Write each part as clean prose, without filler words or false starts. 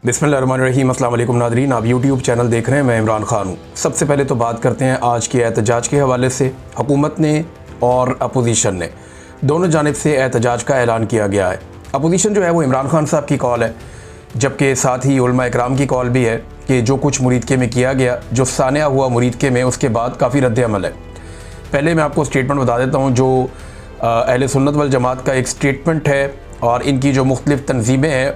बिस्मिल्लाहिर्रहमानिर्रहीम। अस्सलाम वालेकुम नादरीन, आप यूट्यूब चैनल देख रहे हैं। मैं इमरान खान हूँ। सबसे पहले तो बात करते हैं आज के एहतजाज के हवाले से। हुकूमत ने और अपोजिशन ने दोनों जानिब से एहतजाज का ऐलान किया गया है। अपोजिशन जो है वो इमरान खान साहब की कॉल है, जबकि साथ ही उलमा इकराम की कॉल भी है कि जो कुछ मुरीदके में किया गया, जो सानिया हुआ मुरीदके में, उसके बाद काफ़ी रद्द अमल है। पहले मैं आपको स्टेटमेंट बता देता हूँ जो अहले सुन्नत वल जमात का एक स्टेटमेंट है और इनकी जो मुख्तलिफ़ तंजीमें हैं,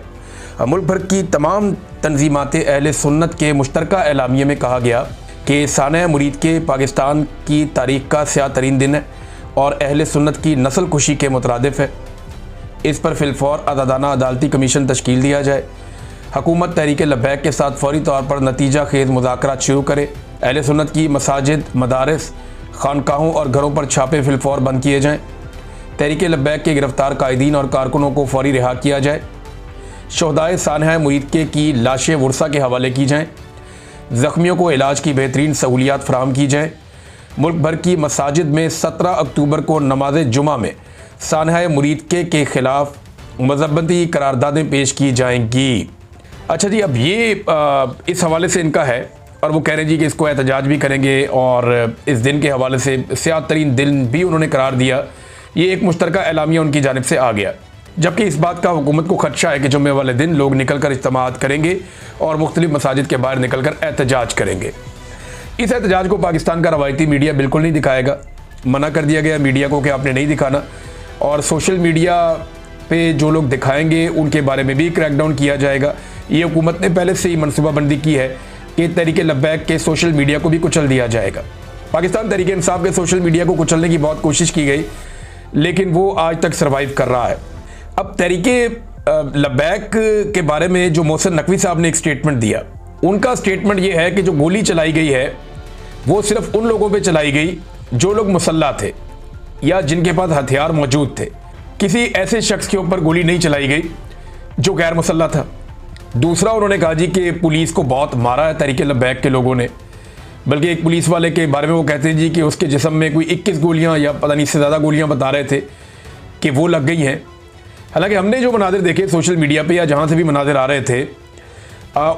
मुल्क भर की तमाम तंजीमात अहले सुन्नत के मुश्तरका एलामिये में कहा गया कि सानिया मुरीदके पाकिस्तान की तारीख़ का स्याह तरीन दिन है और अहले सुन्नत की नस्ल कुशी के मुतरादिफ है। इस पर फिलफौर आज़ादाना अदालती कमीशन तश्कील दिया जाए। हुकूमत तहरीक लब्बैक के साथ फौरी तौर पर नतीजा खेज़ मुज़ाकरात शुरू करे। अहले सुन्नत की मसाजिद, मदारस, खानकाहों और घरों पर छापे फिलफौर बंद किए जाएँ। तहरीक लब्बैक के गिरफ्तार कायदीन और कारकुनों को फौरी रिहा किया जाए। शहदाए सानिया मुरीदके की लाशें वर्सा के हवाले की जाएँ। ज़ख्मियों को इलाज की बेहतरीन सहूलियात फराहम की जाएँ। मुल्क भर की मसाजिद में 17 अक्टूबर को नमाज जुमा में सानिया मुरीदके के ख़िलाफ़ मज़हबती करारदादें पेश की जाएंगी। अच्छा जी, अब ये इस हवाले से इनका है और वो कह रहे हैं जी कि इसको एहतजाज भी करेंगे और इस दिन के हवाले से स्याह तरीन दिन भी उन्होंने करार दिया। ये एक मुश्तरका एलामिया उनकी जानिब से आ गया, जबकि इस बात का हुकूमत को खदशा है कि जुम्मे वाले दिन लोग निकल कर इज्तिमात करेंगे और मुख्तलिफ मसाजिद के बाहर निकल कर एहतजाज करेंगे। इस एहतजाज को पाकिस्तान का रवायती मीडिया बिल्कुल नहीं दिखाएगा। मना कर दिया गया मीडिया को कि आपने नहीं दिखाना, और सोशल मीडिया पे जो लोग दिखाएंगे उनके बारे में भी क्रैकडाउन किया जाएगा। ये हुकूमत ने पहले से ही मनसूबाबंदी की है कि तहरीक लब्बैक के सोशल मीडिया को भी कुचल दिया जाएगा। पाकिस्तान तहरीक इंसाफ के सोशल मीडिया को कुचलने की बहुत कोशिश की गई, लेकिन वो आज तक सर्वाइव कर रहा है। अब तहरीक लब्बैक के बारे में जो मोहसिन नकवी साहब ने एक स्टेटमेंट दिया, उनका स्टेटमेंट ये है कि जो गोली चलाई गई है वो सिर्फ उन लोगों पे चलाई गई जो लोग मुसल्ला थे या जिनके पास हथियार मौजूद थे। किसी ऐसे शख्स के ऊपर गोली नहीं चलाई गई जो गैर मुसल्ला था। दूसरा, उन्होंने कहा जी कि पुलिस को बहुत मारा है तहरीक लब्बैक के लोगों ने, बल्कि एक पुलिस वाले के बारे में वो कहते हैं जी कि उसके जिस्म में कोई 21 गोलियां या पता नहीं इससे ज़्यादा गोलियां बता रहे थे कि वो लग गई हैं। हालांकि हमने जो मनाजिर देखे सोशल मीडिया पे या जहाँ से भी मनाजिर आ रहे थे,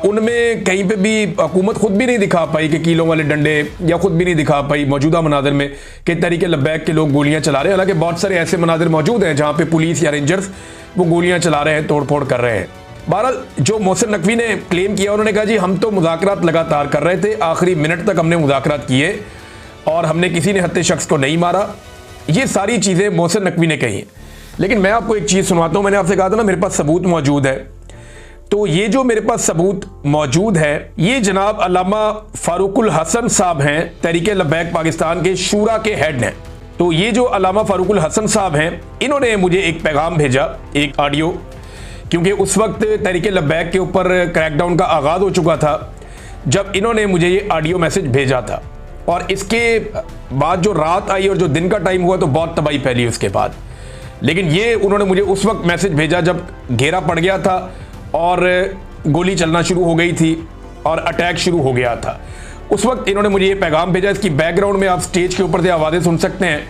उनमें कहीं पे भी हुकूमत खुद भी नहीं दिखा पाई कि कीलों वाले डंडे, या खुद भी नहीं दिखा पाई मौजूदा मनाजिर में कि तहरीक लब्बैक के लोग गोलियां चला रहे हैं। हालांकि बहुत सारे ऐसे मनाजिर मौजूद हैं जहाँ पे पुलिस या रेंजर्स वो गोलियां चला रहे हैं, तोड़ फोड़ कर रहे हैं। बहरहाल जो मोहसिन नकवी ने क्लेम किया, उन्होंने कहा जी हम तो मुज़ाकरात लगातार कर रहे थे, आखिरी मिनट तक हमने मुज़ाकरात किए और हमने किसी ने हत्या शख्स को नहीं मारा। ये सारी चीज़ें मोहसिन नकवी ने कही। लेकिन मैं आपको एक चीज़ सुनाता हूँ। मैंने आपसे कहा था ना मेरे पास सबूत मौजूद है, तो ये जो मेरे पास सबूत मौजूद है ये जनाब अल्लामा फारूकुल हसन साहब हैं, तहरीक लब्बैक पाकिस्तान के शूरा के हेड हैं। तो ये जो अल्लामा फारूकुल हसन साहब हैं, इन्होंने मुझे एक पैगाम भेजा, एक ऑडियो, क्योंकि उस वक्त तहरीक लब्बैक के ऊपर क्रैकडाउन का आगाज़ हो चुका था जब इन्होंने मुझे ये ऑडियो मैसेज भेजा था। और इसके बाद जो रात आई और जो दिन का टाइम हुआ तो बहुत तबाही फैली उसके बाद। लेकिन ये उन्होंने मुझे उस वक्त मैसेज भेजा जब घेरा पड़ गया था और गोली चलना शुरू हो गई थी और अटैक शुरू हो गया था। उस वक्त इन्होंने मुझे ये पैगाम भेजा। इसकी बैकग्राउंड में आप स्टेज के ऊपर से आवाज़ें सुन सकते हैं।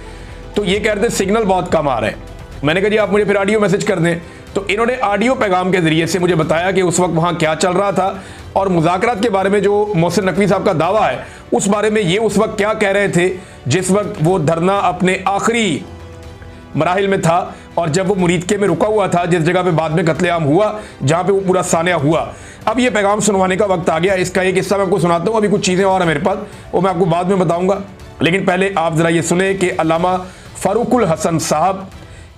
तो ये कह रहे थे सिग्नल बहुत कम आ रहे हैं। मैंने कहा जी आप मुझे फिर ऑडियो मैसेज कर दें। तो इन्होंने ऑडियो पैगाम के ज़रिए से मुझे बताया कि उस वक्त वहाँ क्या चल रहा था और मुज़ाकरात के बारे में जो मोहसिन नकवी साहब का दावा है उस बारे में ये उस वक्त क्या कह रहे थे जिस वक्त वो धरना अपने आखिरी मराहिल में था और जब वो मुरीदके में रुका हुआ था, जिस जगह पे बाद में कत्लेआम हुआ, जहाँ पे वो पूरा सानिया हुआ। अब ये पैगाम सुनवाने का वक्त आ गया। इसका एक हिस्सा मैं आपको सुनाता हूँ। अभी कुछ चीज़ें और हैं मेरे पास, वो मैं आपको बाद में बताऊँगा। लेकिन पहले आप ज़रा ये सुने कि अल्लामा फारूकुल हसन साहब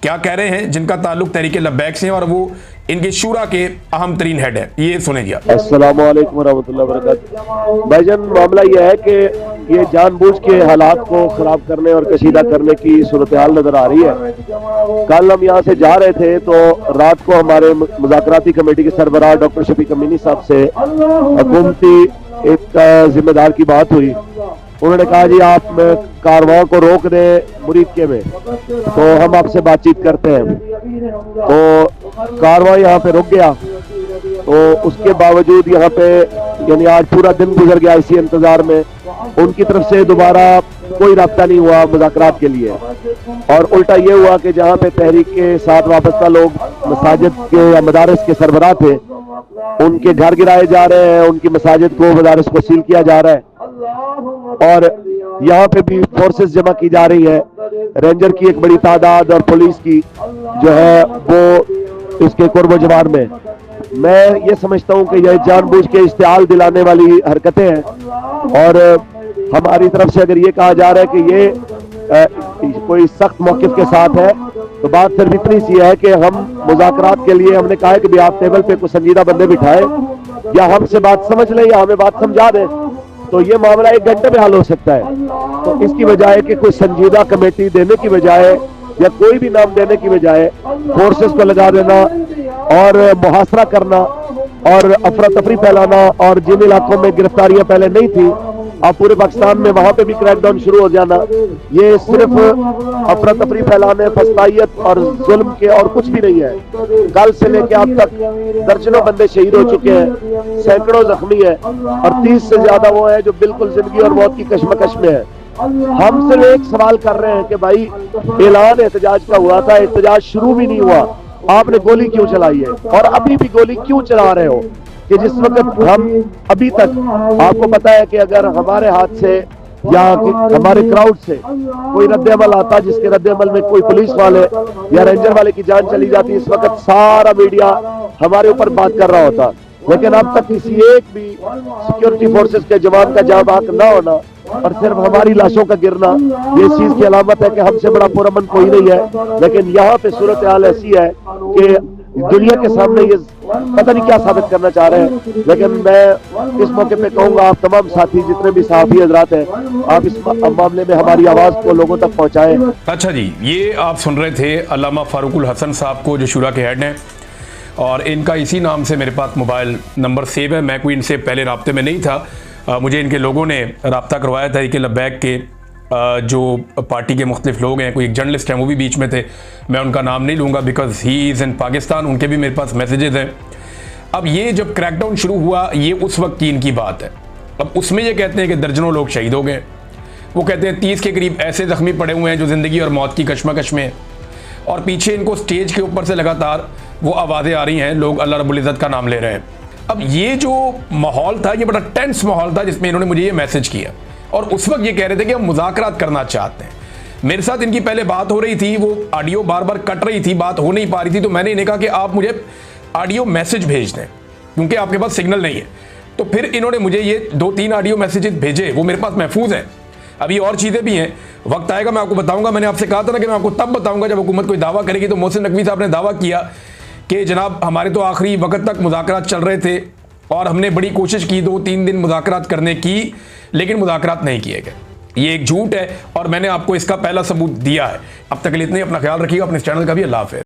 क्या कह रहे हैं, जिनका ताल्लुक तहरीक लब्बैक से है और वो इनके शूरा के अहम तरीन हेड है। ये सुनेंगे। अस्सलामु अलैकुम वरहमतुल्लाहि वबरकातुहू। भाईजान, मामला यह है कि ये जानबूझ के हालात को खराब करने और कशीदा करने की सूरत हाल नजर आ रही है। कल हम यहाँ से जा रहे थे तो रात को हमारे मुज़ाकराती कमेटी के सरबराह डॉक्टर शफीक अमीनी साहब से हुकूमती एक जिम्मेदार की बात हुई। उन्होंने कहा जी आप कारवां को रोक दें मुरीदके में, तो हम आपसे बातचीत करते हैं। तो कारवां यहाँ पे रुक गया। तो उसके बावजूद यहाँ पे यानी आज पूरा दिन गुजर गया इसी इंतजार में। उनकी तरफ से दोबारा कोई राब्ता नहीं हुआ मुज़ाकरात के लिए, और उल्टा ये हुआ कि जहाँ पे तहरीक के साथ वाबस्ता लोग मसाजिद के या मदारस के सरबराह थे उनके घर गिराए जा रहे हैं, उनकी मसाजिद को, मदारिस को सील किया जा रहा है और यहाँ पे भी फोर्सेस जमा की जा रही है। रेंजर की एक बड़ी तादाद और पुलिस की जो है वो इसके कुर्ब जवार में। मैं ये समझता हूँ कि यह जानबूझ के इश्तिआल दिलाने वाली हरकतें हैं और हमारी तरफ से अगर ये कहा जा रहा है कि ये कोई सख्त मौक़िफ़ के साथ है तो बात सिर्फ इतनी सी है कि हम मुज़ाकरात के लिए हमने कहा है कि भी आप टेबल पे कुछ संजीदा बंदे बिठाए या हमसे बात समझ लें या हमें बात समझा दें तो ये मामला 1 घंटे में हल हो सकता है। तो इसकी बजाय कि कोई संजीदा कमेटी देने की बजाय या कोई भी नाम देने की बजाय फोर्सेस को लगा देना और मुहासरा करना और अफरा तफरी फैलाना और जिन इलाकों में गिरफ्तारियां पहले नहीं थी अब पूरे पाकिस्तान में वहां पे भी क्रैकडाउन शुरू हो जाना, ये सिर्फ अफरा तफरी फैलाने, फस्तायत और जुल्म के और कुछ भी नहीं है। कल से लेकर अब तक दर्जनों बंदे शहीद हो चुके हैं, सैकड़ों जख्मी है और 30 से ज्यादा वो है जो बिल्कुल जिंदगी और मौत की कशमकश में है। हम सिर्फ एक सवाल कर रहे हैं कि भाई ऐलान एहतजाज का हुआ था, एहतजाज शुरू भी नहीं हुआ, आपने गोली क्यों चलाई है और अभी भी गोली क्यों चला रहे हो? कि जिस वक्त हम अभी तक आपको पता है कि अगर हमारे हाथ से या हमारे क्राउड से कोई रद्द-ए-अमल आता जिसके रद्द-ए-अमल में कोई पुलिस वाले या रेंजर वाले की जान चली जाती, इस वक्त सारा मीडिया हमारे ऊपर बात कर रहा होता। लेकिन अब तक किसी एक भी सिक्योरिटी फोर्सेस के जवान का जान बाक ना होना और सिर्फ हमारी लाशों का गिरना ये इस चीज की अलामत है कि हमसे बड़ा पुरअमन कोई नहीं है। लेकिन यहाँ पे सूरत हाल ऐसी है कि दुनिया के सामने ये पता नहीं क्या साबित करना चाह रहे हैं। लेकिन मैं इस मौके पे कहूंगा आप तमाम साथी जितने भी सहाफ़ी हजरात हैं, आप इस मामले में हमारी आवाज को लोगों तक पहुंचाएं। अच्छा जी, ये आप सुन रहे थे अल्लामा फारूकुल हसन साहब को जो शुरा के हेड हैं और इनका इसी नाम से मेरे पास मोबाइल नंबर सेव है। मैं कोई इनसे पहले राब्ते में नहीं था, मुझे इनके लोगों ने रब्ता करवाया था कि लब्बैक के जो पार्टी के मुख्तलिफ लोग हैं, कोई एक जर्नलिस्ट हैं वो भी बीच में थे, मैं उनका नाम नहीं लूँगा because he is in Pakistan, उनके भी मेरे पास मैसेजेस हैं। अब ये जब क्रैकडाउन शुरू हुआ ये उस वक्त की इनकी बात है। अब उसमें ये कहते हैं कि दर्जनों लोग शहीद हो गए, वो कहते हैं 30 के करीब ऐसे ज़ख्मी पड़े हुए हैं जो ज़िंदगी और मौत की कशमकश में है और पीछे इनको स्टेज के ऊपर से लगातार वो आवाज़ें आ रही हैं, लोग अल्लाह रब्बुल इज़्ज़त का नाम ले रहे हैं। अब ये जो माहौल था ये बड़ा टेंस माहौल था जिसमें इन्होंने मुझे ये मैसेज किया और उस वक्त ये कह रहे थे कि हम मुज़ाकरात करना चाहते हैं। मेरे साथ इनकी पहले बात हो रही थी, वो ऑडियो बार बार कट रही थी, बात हो नहीं पा रही थी, तो मैंने इन्हें कहा कि आप मुझे ऑडियो मैसेज भेज दें क्योंकि आपके पास सिग्नल नहीं है। तो फिर इन्होंने मुझे ये 2-3 ऑडियो मैसेजेस भेजे, वो मेरे पास महफूज हैं। अभी और चीज़ें भी हैं, वक्त आएगा मैं आपको बताऊंगा। मैंने आपसे कहा था ना कि मैं आपको तब बताऊंगा जब हुकूमत कोई दावा करेगी। तो मोहसिन नकवी साहब ने दावा किया कि जनाब हमारे तो आखिरी वक्त तक मुज़ाकरात चल रहे थे और हमने बड़ी कोशिश की 2-3 दिन मुज़ाकरात करने की, लेकिन मुज़ाकरात नहीं किए गए। ये एक झूठ है और मैंने आपको इसका पहला सबूत दिया है। अब तक के लिए इतना ही, अपना ख्याल रखिएगा, अपने इस चैनल का भी। अल्लाह हाफ़िज़।